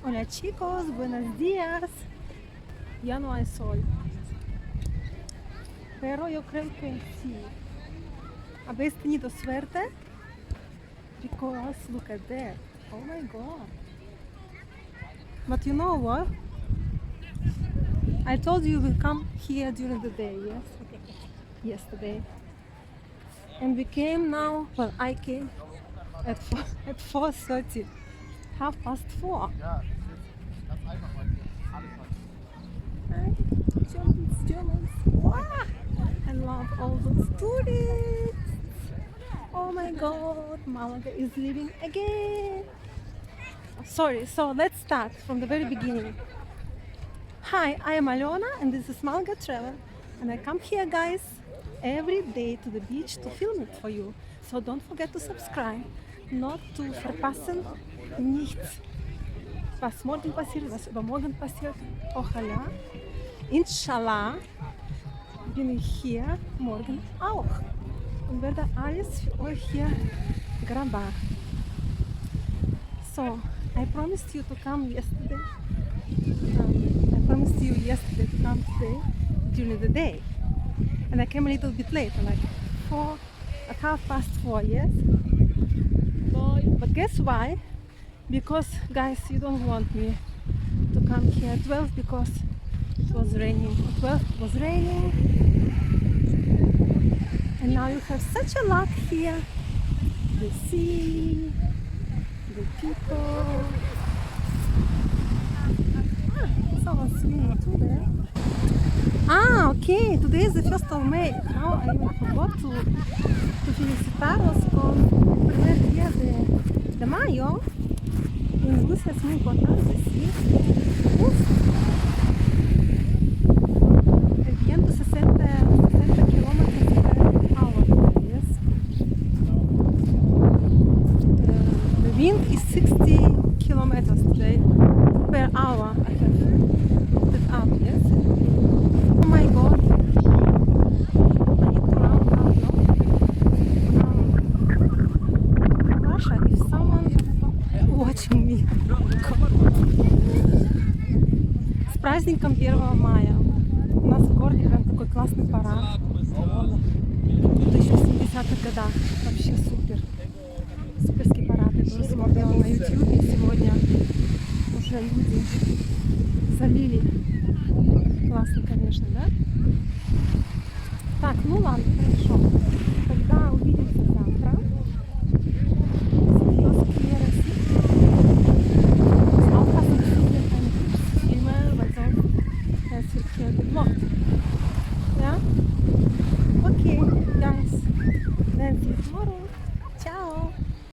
Hola chicos, buenos días. Ya no hay sol, pero yo creo que sí. Habéis tenido suerte because look at that. Oh my god. But you know what? I told you we'll come here during the day, yes? Yesterday. And we came now, well, I came at 4:30, 4:30. Hi, Germans. Wow! I love all those tourists. Oh my god, Malaga is leaving again. Sorry, so let's start from the very beginning. Hi, I am Alona and this is Malaga Travel. And I come here, guys, every day to the beach to film it for you. So don't forget to subscribe, not to verpassen nichts. Was morgen passiert, was übermorgen passiert. Ojalá, inshallah, bin ich hier morgen auch und werde alles für euch hier graben. So, I promised you to come yesterday. I promised you yesterday to come today during the day. And I came a little bit late, like 4:30, yes? But guess why? Because, guys, you don't want me to come here at 12 because it was raining. At 12 it was raining. And now you have such a luck here. The sea, the people. Someone's swimming too there. Okay, today is the 1st of May. How I even forgot to felicitarlos con el primer día de mayo. En Rusia es muy importante, sí. Uf. El viento 60 kilómetros per hour, yes. The wind is 60 kilometers today per hour. I have looked it up, yes. Oh my god. I need to round out, no? Russia, if someone watching me. С праздником 1 мая. У нас в городе прям такой классный парад. Это еще в 70-х годах. Вообще супер. Суперский парад. Я тоже смотрела на YouTube. И сегодня уже люди залили. Классно, конечно, да? Так, ну ладно, хорошо.